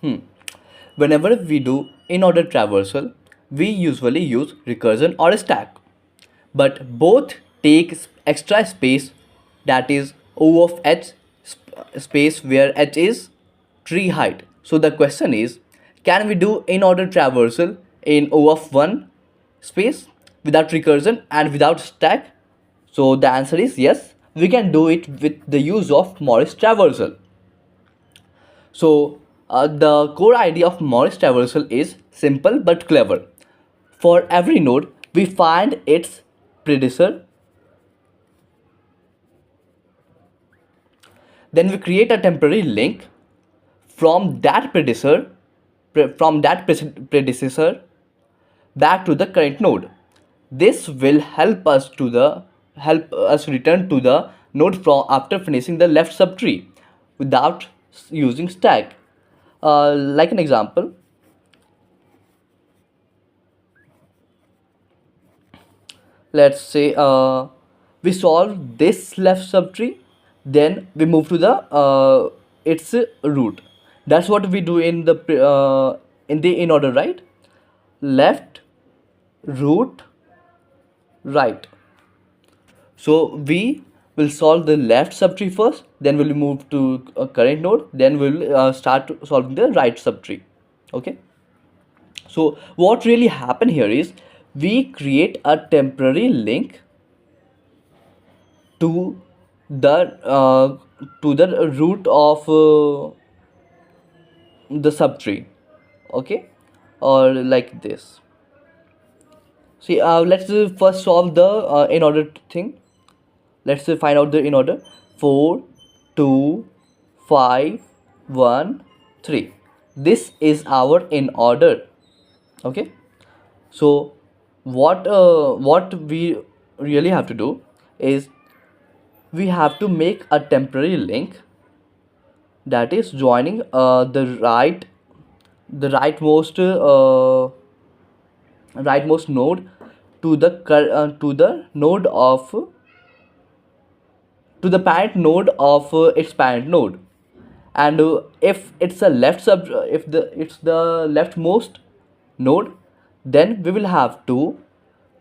Hmm. Whenever we do in-order traversal, we usually use recursion or stack. But both take extra space, that is O of h space where h is tree height. So the question is, can we do in-order traversal in O of 1 space without recursion and without stack? So the answer is yes, we can do it with the use of Morris traversal. So, the core idea of Morris traversal is simple but clever. For every node, we find its predecessor, then we create a temporary link from that predecessor back to the current node. This will help us return to the node from after finishing the left subtree without using stack. Like an example, let's say we solve this left subtree, then we move to the its root. That's what we do in the in order, right? Left, root, right. So we will solve the left subtree first, then we'll move to a current node, then we'll start solving the right subtree. Okay. So what really happened here is we create a temporary link to the uh, to the root of the subtree. Okay, or like this. See, let's first solve the in order thing. Let's find out the in order. 4 2 5 1 3. This is our in order. Okay, so what we really have to do is we have to make a temporary link that is joining the rightmost node to the node of to the parent node of its parent node. And if it's a left sub if the it's the leftmost node, then we will have to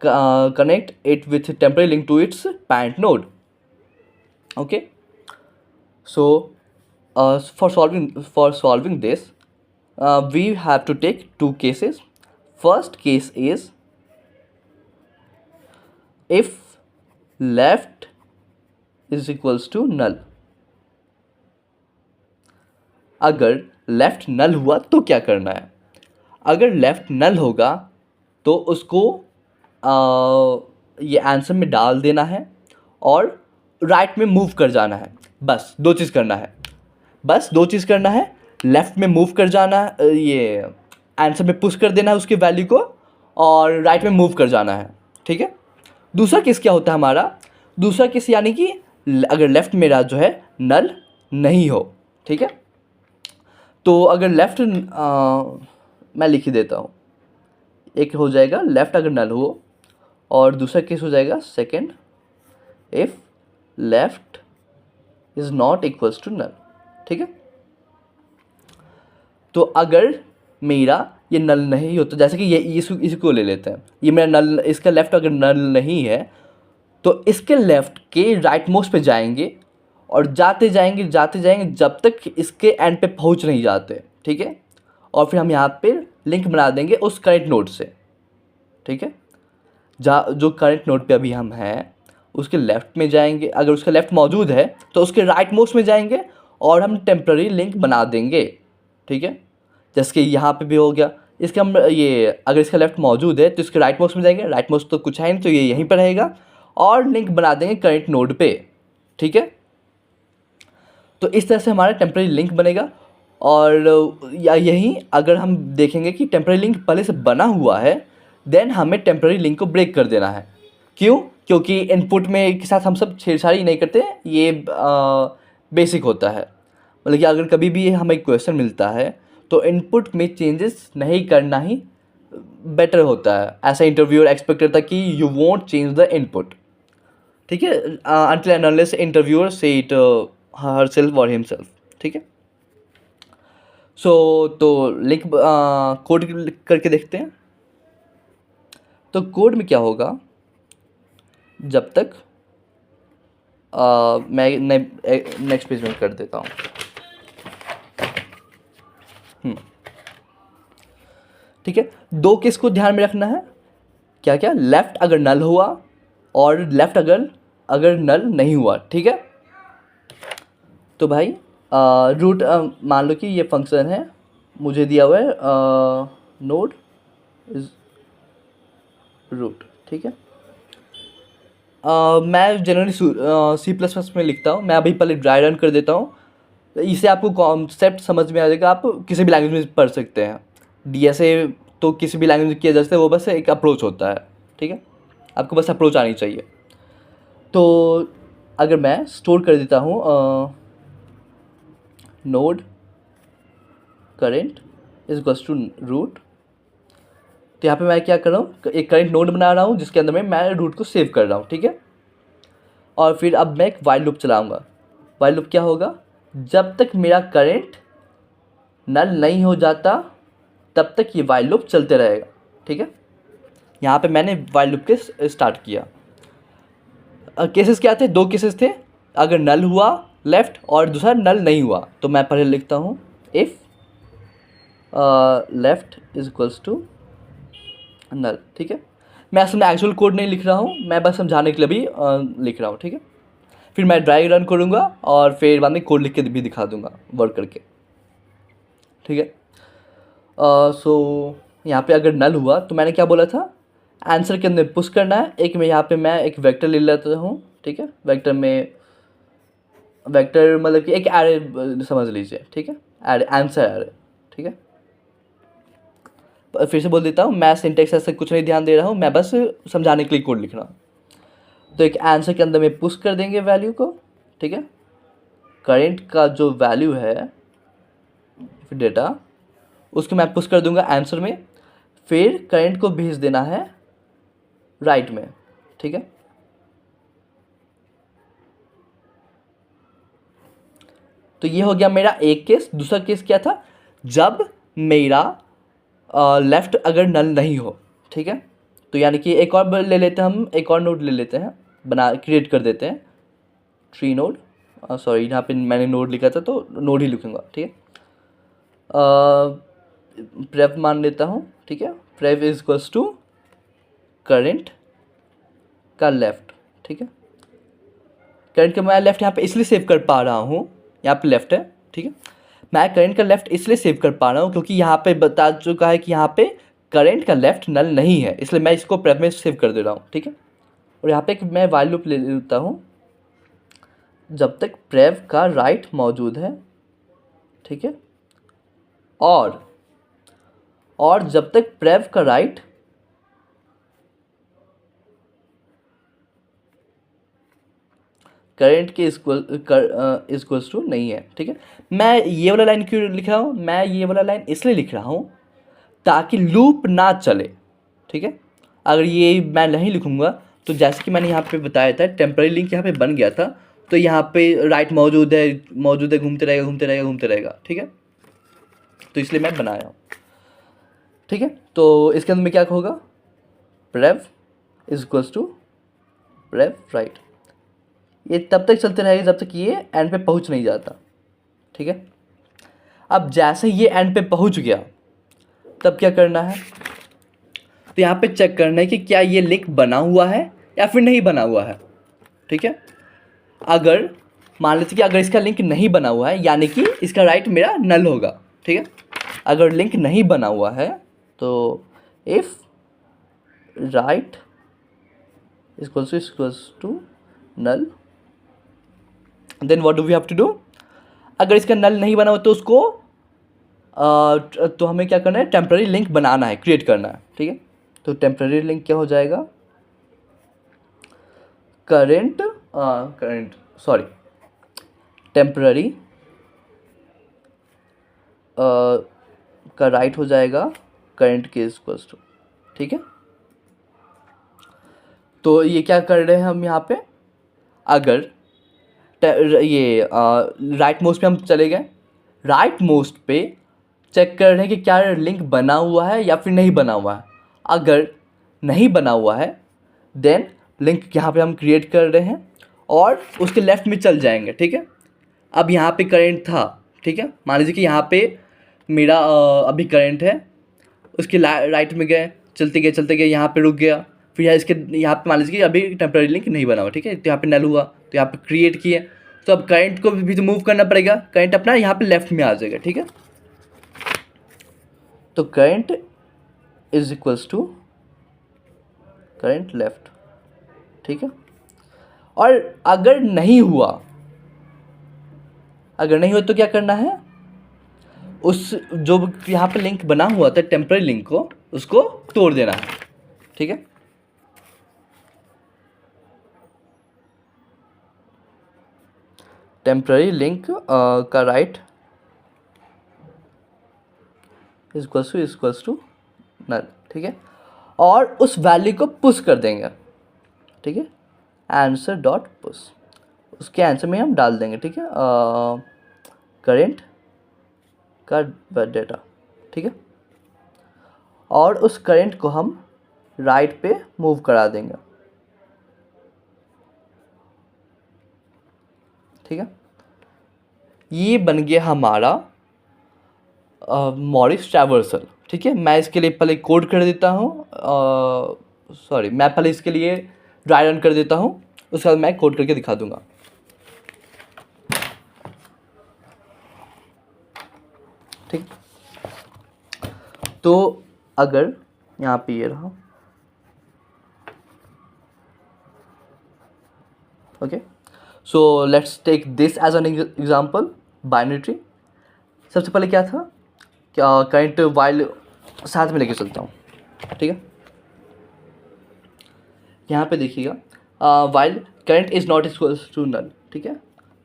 connect it with a temporary link to its parent node. Okay, so for solving this, we have to take two cases. First case is if left is equals to null. अगर left नल हुआ तो क्या करना है? अगर left नल होगा तो उसको ये आंसर में डाल देना है और राइट में मूव कर जाना है. बस दो चीज़ करना है. लेफ्ट में मूव कर जाना है, ये आंसर में पुश कर देना है उसकी वैल्यू को, और राइट में मूव कर जाना है. ठीक है. दूसरा केस क्या होता है हमारा? दूसरा केस यानी कि अगर लेफ्ट मेरा जो है नल नहीं हो. ठीक है. तो अगर लेफ्ट मैं लिख ही देता हूँ. एक हो जाएगा लेफ्ट अगर नल हो, और दूसरा केस हो जाएगा second if left is not equals to null. ठीक है. तो अगर मेरा ये नल नहीं हो, तो जैसे कि ये इसको ले लेते हैं, ये मेरा नल, इसका लेफ्ट अगर नल नहीं है तो इसके लेफ्ट के राइट मोस्ट पे जाएंगे और जाते जाएंगे जब तक इसके एंड पे पहुंच नहीं जाते. ठीक है. और फिर हम यहाँ पे लिंक बना देंगे उस करेंट नोड से. ठीक है. जो करेंट नोड पे अभी हम हैं उसके लेफ्ट में जाएंगे, अगर उसका लेफ्ट मौजूद है तो उसके राइट मोस्ट में जाएंगे और हम टेम्प्ररी लिंक बना देंगे. ठीक है. जैसे कि यहाँ पे भी हो गया. इसके हम ये अगर इसका लेफ्ट मौजूद है तो इसके राइट मोस्ट में जाएंगे, राइट मोस्ट तो कुछ है नहीं तो ये यहीं पर रहेगा, और लिंक बना देंगे करेंट नोड पे. ठीक है. तो इस तरह से हमारा टेम्पररी लिंक बनेगा. और या यहीं अगर हम देखेंगे कि टेम्पररी लिंक पहले से बना हुआ है, देन हमें टेम्पररी लिंक को ब्रेक कर देना है. क्यों? क्योंकि इनपुट में के साथ हम सब छेड़छाड़ी नहीं करते. ये बेसिक होता है. मतलब कि अगर कभी भी हमें क्वेश्चन मिलता है तो इनपुट में चेंजेस नहीं करना ही बेटर होता है. ऐसा इंटरव्यूअर एक्सपेक्ट करता है कि you won't change the input. ठीक है. अनटिल एंड अनलेस इंटरव्यूअर से इट herself or himself. ठीक है. तो लिंक कोड करके देखते हैं। तो कोड में क्या होगा, जब तक मैं नेक्स्ट पेज में कर देता हूँ। ठीक है, दो केस को ध्यान में रखना है। क्या क्या, लेफ्ट अगर नल हुआ और लेफ्ट अगर नल नहीं हुआ। ठीक है, तो भाई रूट मान लो कि ये फंक्शन है, मुझे दिया हुआ है नोड इज रूट। ठीक है, मैं जनरली C++ में लिखता हूँ। मैं अभी पहले ड्राई रन कर देता हूँ, इससे आपको कॉन्सेप्ट समझ में आ जाएगा। आप किसी भी लैंग्वेज में पढ़ सकते हैं। DSA तो किसी भी लैंग्वेज में किया जा सकता है, वो बस एक अप्रोच होता है। ठीक है, आपको बस अप्रोच आनी चाहिए। तो अगर मैं स्टोर कर देता हूँ node current is equals to root, तो यहाँ पे मैं क्या कर रहा हूँ, एक करेंट नोड बना रहा हूँ जिसके अंदर में मैं रूट को सेव कर रहा हूँ। ठीक है, और फिर अब मैं एक वाइल लूप चलाऊँगा। वाइल लूप क्या होगा, जब तक मेरा करेंट नल नहीं हो जाता तब तक ये वाइल लूप चलते रहेगा। ठीक है, यहाँ पे मैंने वाइल लूप के स्टार्ट किया। केसेस क्या थे, दो केसेस थे, अगर नल हुआ लेफ्ट और दूसरा नल नहीं हुआ। तो मैं पहले लिखता हूँ if left is equals to null. ठीक है, मैं असल में एक्चुअल कोड नहीं लिख रहा हूँ, मैं बस समझाने के लिए भी लिख रहा हूँ। ठीक है, फिर मैं ड्राई रन करूँगा और फिर बाद में कोड लिख के भी दिखा दूँगा वर्क करके। ठीक है, सो यहाँ पे अगर नल हुआ तो मैंने क्या बोला था, आंसर के अंदर पुश करना है। एक में यहाँ पे मैं एक वेक्टर ले लेता हूँ। ठीक है, वेक्टर मतलब कि एक एरे समझ लीजिए। ठीक है, एरे आंसर एरे। ठीक है, फिर से बोल देता हूँ, मैं सिंटेक्स ऐसे कुछ नहीं ध्यान दे रहा हूँ, मैं बस समझाने के लिए कोड लिख रहा हूँ। तो एक आंसर के अंदर में पुश कर देंगे वैल्यू को। ठीक है, करेंट का जो वैल्यू है फिर डेटा, उसको मैं पुश कर दूंगा आंसर में। फिर करेंट को भेज देना है राइट में। ठीक है, तो ये हो गया मेरा एक केस। दूसरा केस क्या था, जब मेरा लेफ्ट अगर नल नहीं हो। ठीक है, तो यानी कि एक और ले लेते हैं, हम एक और नोड ले लेते हैं, क्रिएट कर देते हैं ट्री नोड। सॉरी, यहाँ पे मैंने नोड लिखा था तो नोड ही लिखूँगा। ठीक है, प्रेव मान लेता हूँ। ठीक है, प्रेव इज इक्वल्स टू करेंट का लेफ्ट। ठीक है, करंट का मैं लेफ्ट यहाँ पे इसलिए सेव कर पा रहा हूँ, यहाँ पे लेफ्ट है। ठीक है, मैं करंट का लेफ्ट इसलिए सेव कर पा रहा हूँ क्योंकि यहाँ पे बता चुका है कि यहाँ पे करंट का लेफ्ट नल नहीं है, इसलिए मैं इसको प्रेप में सेव कर दे रहा हूँ। ठीक है, और यहाँ पे एक मैं वाइल लूप ले लेता हूँ जब तक प्रेव का राइट मौजूद है। ठीक है, और जब तक प्रेव का राइट करंट के इक्वल्स टू नहीं है। ठीक है, मैं ये वाला लाइन क्यों लिख रहा हूँ, मैं ये वाला लाइन इसलिए लिख रहा हूँ ताकि लूप ना चले। ठीक है, अगर ये मैं नहीं लिखूँगा तो जैसे कि मैंने यहाँ पे बताया था, टेम्पररी लिंक यहाँ पे बन गया था, तो यहाँ पे राइट मौजूद है घूमते रहेगा। ठीक है, तो इसलिए मैं बनाया हूँ। ठीक है, तो इसके अंदर में क्या होगा, प्रेव इज इक्वल्स टू प्रेव राइट। ये तब तक चलते रहेगा जब तक ये एंड पे पहुंच नहीं जाता। ठीक है, अब जैसे ये एंड पे पहुंच गया तब क्या करना है, तो यहाँ पे चेक करना है कि क्या ये लिंक बना हुआ है या फिर नहीं बना हुआ है। ठीक है, अगर मान लेते कि अगर इसका लिंक नहीं बना हुआ है यानी कि इसका राइट मेरा नल होगा। ठीक है, अगर लिंक नहीं बना हुआ है तो if right equals to null, then what do we have to do. अगर इसका नल नहीं बना हो तो उसको तो हमें क्या करना है, टेम्पररी लिंक बनाना है, क्रिएट करना है। ठीक है, तो टेम्पररी लिंक क्या हो जाएगा, टेम्पररी का राइट हो जाएगा करंट के इक्वल्स टू। ठीक है, तो ये क्या कर रहे हैं हम यहाँ पे, अगर ये राइट मोस्ट पे हम चले गए, राइट मोस्ट पे चेक कर रहे हैं कि क्या लिंक बना हुआ है या फिर नहीं बना हुआ है। अगर नहीं बना हुआ है देन लिंक यहाँ पे हम क्रिएट कर रहे हैं और उसके लेफ़्ट में चल जाएंगे, ठीक है। अब यहाँ पे करंट था, ठीक है, मान लीजिए कि यहाँ पे मेरा अभी करंट है, उसके राइट में गए, चलते गए यहाँ पे रुक गया, फिर यहाँ पे मान लीजिए कि अभी टेम्पररी लिंक नहीं बना हुआ, ठीक है, तो यहाँ पे नल हुआ, तो यहाँ पे क्रिएट किए, तो अब करंट को भी तो मूव करना पड़ेगा, करंट अपना यहाँ पे लेफ्ट में आ जाएगा, ठीक है। तो current is equals to current left, ठीक है। और अगर नहीं हुआ तो क्या करना है, उस जो यहाँ पे लिंक बना हुआ था टेम्पररी लिंक को, उसको तोड़ देना है, ठीक है। टेम्पररी लिंक का राइट इक्वल्स टू नल, ठीक है, और उस वैल्यू को पुश कर देंगे, ठीक है, आंसर डॉट पुश, उसके आंसर में हम डाल देंगे, ठीक है, करेंट का डेटा, ठीक है, और उस करंट को हम राइट पे मूव करा देंगे, ठीक है। ये बन गया हमारा मॉरिस ट्रैवर्सल, ठीक है। मैं इसके लिए पहले कोड कर देता हूँ, मैं पहले इसके लिए ड्राई रन कर देता हूँ, उसके बाद मैं कोड करके दिखा दूंगा। ठीक, तो अगर यहाँ पे ये रहा, okay, so let's take this as an example, binary tree. सबसे पहले क्या था, क्या करंट वाइल साथ में लेके चलता हूँ, ठीक है। यहाँ पे देखिएगा while current is not equals to null, ठीक है।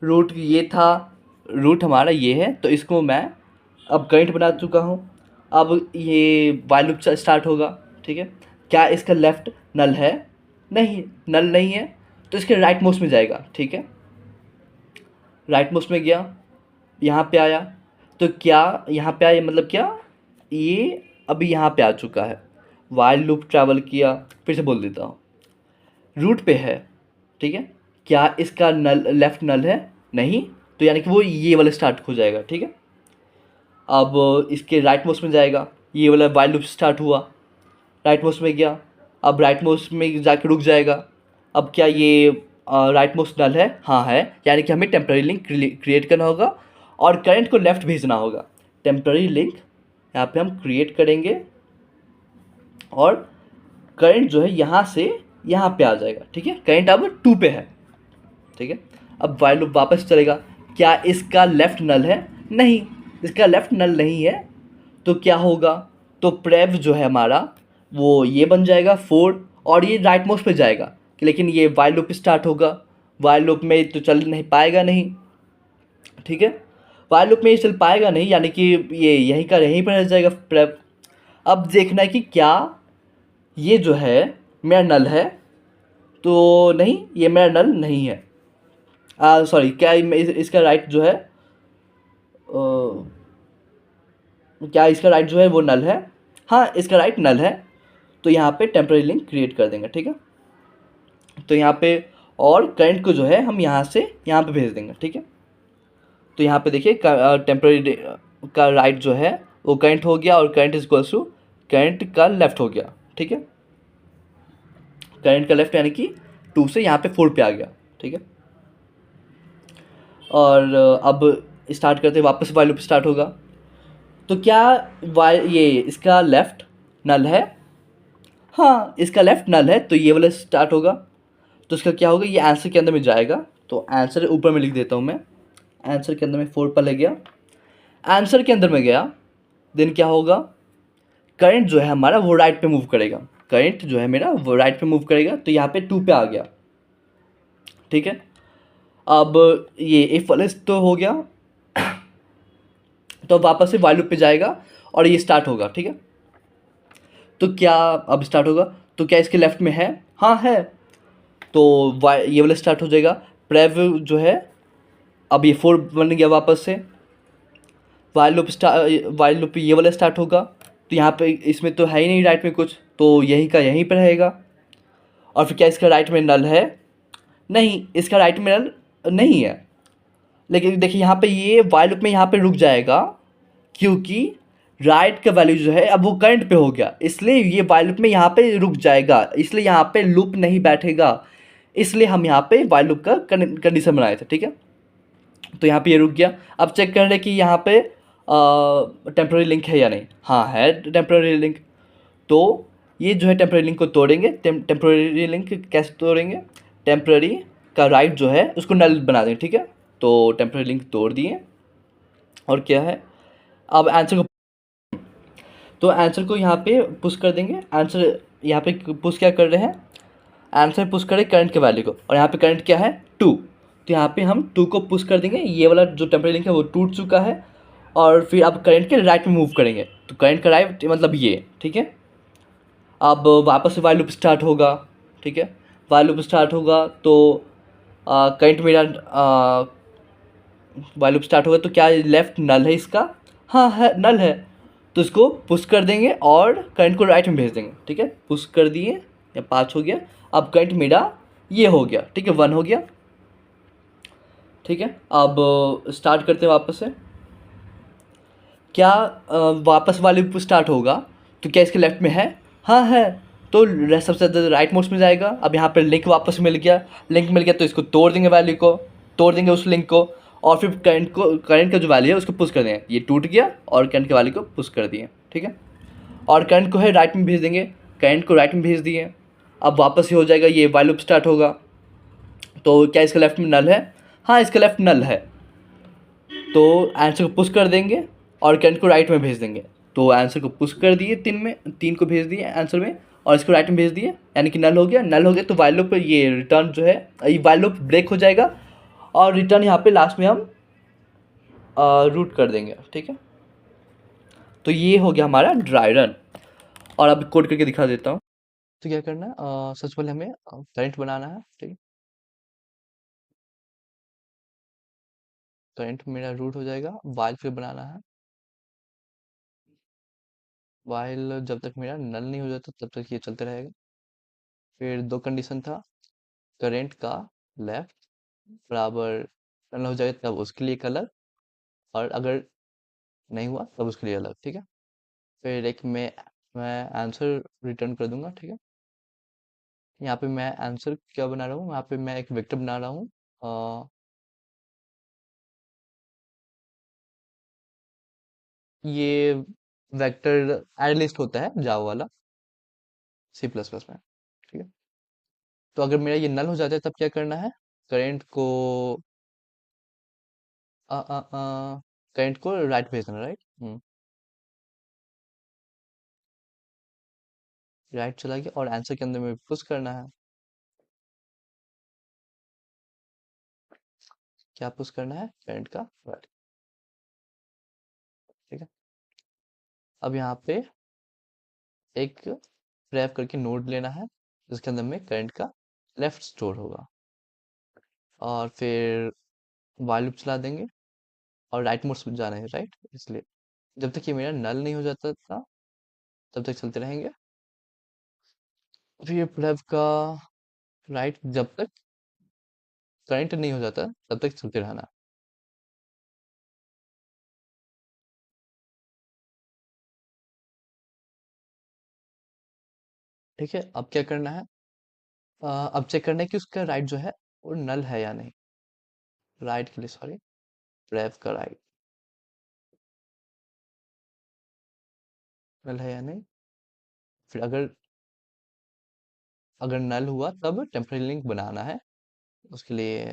रूट ये था, रूट हमारा ये है, तो इसको मैं अब करंट बना चुका हूँ। अब ये वाइल लूप स्टार्ट होगा, ठीक है। क्या इसका लेफ्ट नल है? नहीं, नल नहीं है, तो इसके राइट मोस्ट में जाएगा, ठीक है। राइट मोस्ट में गया, यहाँ पे आया, तो क्या यहाँ पे आया मतलब क्या, ये अभी यहाँ पे आ चुका है, वाइल लूप ट्रैवल किया, फिर से बोल देता हूँ, रूट पे है, ठीक है। क्या इसका नल लेफ्ट नल है? नहीं, तो यानी कि वो ये वाला स्टार्ट हो जाएगा, ठीक है। अब इसके राइट मोस्ट में जाएगा, ये वाला वाइल लूप स्टार्ट हुआ, राइट मोस्ट में गया, अब राइट मोस्ट में जाके रुक जाएगा। अब क्या ये राइट मोस्ट नल है? हाँ है, यानी कि हमें टेम्पररी लिंक क्रिएट करना होगा और करंट को लेफ़्ट भेजना होगा। टेम्पररी लिंक यहाँ पे हम क्रिएट करेंगे और करंट जो है यहाँ से यहाँ पे आ जाएगा, ठीक है। करंट अब 2 पे है, ठीक है। अब वाइल लूप वापस चलेगा, क्या इसका लेफ़्ट नल है? नहीं, इसका लेफ़्ट नल नहीं है, तो क्या होगा, तो प्रेव जो है हमारा वो ये बन जाएगा 4 और ये राइट मोस्ट पे जाएगा, लेकिन ये वाइल लूप स्टार्ट होगा, वाइल लूप में तो चल नहीं पाएगा नहीं, ठीक है। वाइल लूप में ये चल पाएगा नहीं, यानी कि ये यहीं का यहीं पर रह जाएगा प्रेव। अब देखना है कि क्या ये जो है मेरा नल है, तो नहीं, ये मेरा नल नहीं है, सॉरी, क्या इसका राइट जो है क्या इसका राइट जो है वो नल है? हाँ, इसका राइट नल है, तो यहाँ पे टेम्पररी लिंक क्रिएट कर देंगे, ठीक है। तो यहाँ पे और करंट को जो है हम यहाँ से यहाँ पे भेज देंगे, ठीक है। तो यहाँ पे देखिए टेम्पररी का राइट जो है वो करंट हो गया और current is equals to current का लेफ्ट हो गया, ठीक है। करंट का लेफ्ट यानी कि 2 से यहाँ पे 4 पे आ गया, ठीक है। और अब स्टार्ट करते वापस वाइल लूप स्टार्ट होगा, तो क्या ये इसका लेफ़्ट नल है? हाँ, इसका लेफ़्ट नल है, तो ये वाला स्टार्ट होगा, तो इसका क्या होगा, ये आंसर के अंदर में जाएगा, तो आंसर ऊपर में लिख देता हूँ मैं, आंसर के अंदर में 4 पर ले गया, आंसर के अंदर में गया, देन क्या होगा, करंट जो है हमारा वो राइट पे मूव करेगा, करंट जो है मेरा वो राइट पे मूव करेगा, तो यहाँ पे 2 पे आ गया, ठीक है। अब ये इफ वाला तो हो गया, तो वापस से वाइल लूप पे जाएगा और ये स्टार्ट होगा, ठीक है। तो क्या अब स्टार्ट होगा, तो क्या इसके लेफ्ट में है? हाँ है, तो ये वाला स्टार्ट हो जाएगा, प्रेव जो है अब ये 4 बन गया वापस से, वाइल लूप ये वाला स्टार्ट होगा, तो यहाँ पे इसमें तो है ही नहीं राइट में कुछ, तो यही का यहीं पर रहेगा। और फिर क्या इसका राइट में नल है? नहीं, इसका राइट में नल नहीं है। लेकिन देखिए यहाँ पे ये वाइल लूप में यहाँ पे रुक जाएगा, क्योंकि राइट का वैल्यू जो है अब वो करंट पे हो गया, इसलिए ये वाइल लूप में यहाँ पे रुक जाएगा, इसलिए यहाँ पे लूप नहीं बैठेगा। इसलिए हम यहाँ पे वाइल लूप का कंडीशन बनाए थे, ठीक है। तो यहाँ पे ये रुक गया। अब चेक कर रहे हैं कि यहाँ पे टेम्प्रेरी लिंक है या नहीं। हाँ है टेम्प्रेरी लिंक। तो ये जो है टेम्प्रेरी लिंक को तोड़ेंगे। टेम्प्रेरी लिंक कैसे तोड़ेंगे? टेम्प्रेरी का राइट जो है उसको नल बना देंगे, ठीक है। तो टेम्प्रेरी लिंक तोड़ दिए। और क्या है, अब आंसर को, तो आंसर को यहाँ पे पुश कर देंगे। आंसर यहाँ पे पुश क्या कर रहे हैं? आंसर पुश करें करंट के वैल्यू को, और यहाँ पे करंट क्या है? 2। तो यहाँ पे हम 2 को पुश कर देंगे। ये वाला जो टेम्परेरी लिंक है वो टूट चुका है। और फिर अब करंट के राइट में मूव करेंगे, तो करंट का राइट मतलब ये, ठीक है। अब वापस से वाइल लूप स्टार्ट होगा, ठीक है। वाइल लूप स्टार्ट होगा तो करंट मेरा वाइल लूप स्टार्ट होगा, तो क्या लेफ्ट नल है इसका? हाँ है, नल है। तो इसको पुश कर देंगे और करंट को राइट में भेज देंगे, ठीक है। पुश कर दिए, या 5 हो गया। अब करंट मेरा ये हो गया, ठीक है, 1 हो गया, ठीक है। अब स्टार्ट करते हैं वापस से। क्या वापस वाले पे स्टार्ट होगा, तो क्या इसके लेफ्ट में है? हाँ है। तो सबसे ज़्यादा राइट मोड्स में जाएगा। अब यहाँ पर लिंक वापस मिल गया। लिंक मिल गया तो इसको तोड़ देंगे, वैल्यू को तोड़ देंगे, उस लिंक को। और फिर करंट का जो वैल्यू है उसको पुश कर देंगे। ये टूट गया और करंट के वैल्यू को पुश कर दिए, ठीक है। और करंट को है राइट में भेज देंगे। करंट को राइट में भेज दिए। अब वापस ही हो जाएगा, ये वाइल लूप स्टार्ट होगा। तो क्या इसका लेफ्ट में नल है? हाँ, इसका लेफ्ट नल है। तो आंसर को पुश कर देंगे और करंट को राइट में भेज देंगे। तो आंसर को पुश कर दिए, 3 को भेज दिए आंसर में, और इसको राइट में भेज दिए, यानी कि नल हो गया। नल हो गया तो वाइल लूप पर ये रिटर्न जो है, ये वाइल लूप ब्रेक हो जाएगा और रिटर्न यहाँ पे लास्ट में हम रूट कर देंगे, ठीक है। तो ये हो गया हमारा ड्राई रन। और अब कोड करके दिखा देता हूँ। तो क्या करना है, सबसे पहले हमें करंट बनाना है, ठीक है। करंट मेरा रूट हो जाएगा। वाइल फिर बनाना है। वाइल जब तक मेरा नल नहीं हो जाता तब तक ये चलते रहेगा। फिर 2 कंडीशन था, करंट का लेफ्ट बराबर नल हो जाए तब उसके लिए एक अलग, और अगर नहीं हुआ तब उसके लिए अलग, ठीक है। फिर एक मैं आंसर रिटर्न कर दूंगा, ठीक है। यहाँ पे मैं आंसर क्या बना रहा हूँ, यहाँ पे मैं एक वेक्टर बना रहा हूँ। ये वेक्टर एरे लिस्ट होता है जावा वाला, C++ में, ठीक है। तो अगर मेरा ये नल हो जाता है तब क्या करना है, करंट को करंट को राइट भेजना, राइट। राइट चला गया और आंसर के अंदर में पुश करना है। क्या पुश करना है? करंट का राइट, ठीक है। अब यहाँ पे एक ग्रैब करके नोड लेना है जिसके अंदर में करंट का लेफ्ट स्टोर होगा, और फिर वाइल लूप चला देंगे और राइट मोड में जाना है, राइट। इसलिए जब तक ये मेरा नल नहीं हो जाता था तब तक चलते रहेंगे। फिर ग्रैब का राइट जब तक करंट नहीं हो जाता तब तक चलते रहना, ठीक है। अब क्या करना है, अब चेक करना है कि उसका राइट जो है वो नल है या नहीं। राइट के लिए सॉरी, ग्रैब का राइट नल है या नहीं। फिर अगर अगर नल हुआ तब टेम्परेरी लिंक बनाना है। उसके लिए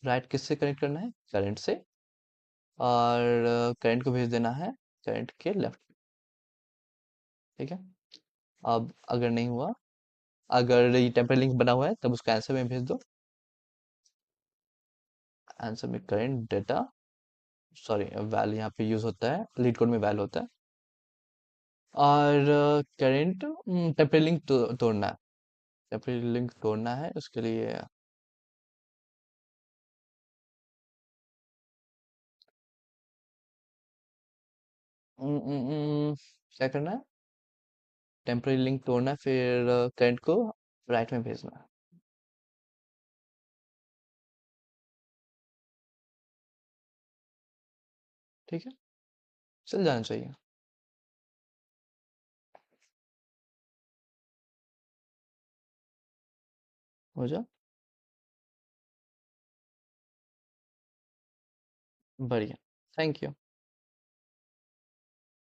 राइट किससे कनेक्ट करना है? करंट से। और करंट को भेज देना है करंट के लेफ्ट, ठीक है। अब अगर नहीं हुआ, अगर ये टेम्परेरी लिंक बना हुआ है तब उसका आंसर में भेज दो। आंसर में करंट डेटा, सॉरी वैल यहाँ पे यूज होता है, लीड कोड में वैल होता है। और करंट टेम्परेरी लिंक तोड़ना है। टेम्परेरी लिंक तोड़ना है, उसके लिए क्या करना है? टेम्पररी लिंक तोड़ना है, फिर करंट को राइट में भेजना है। ठीक है, चल जाना चाहिए। हो जा। बढ़िया। Thank you.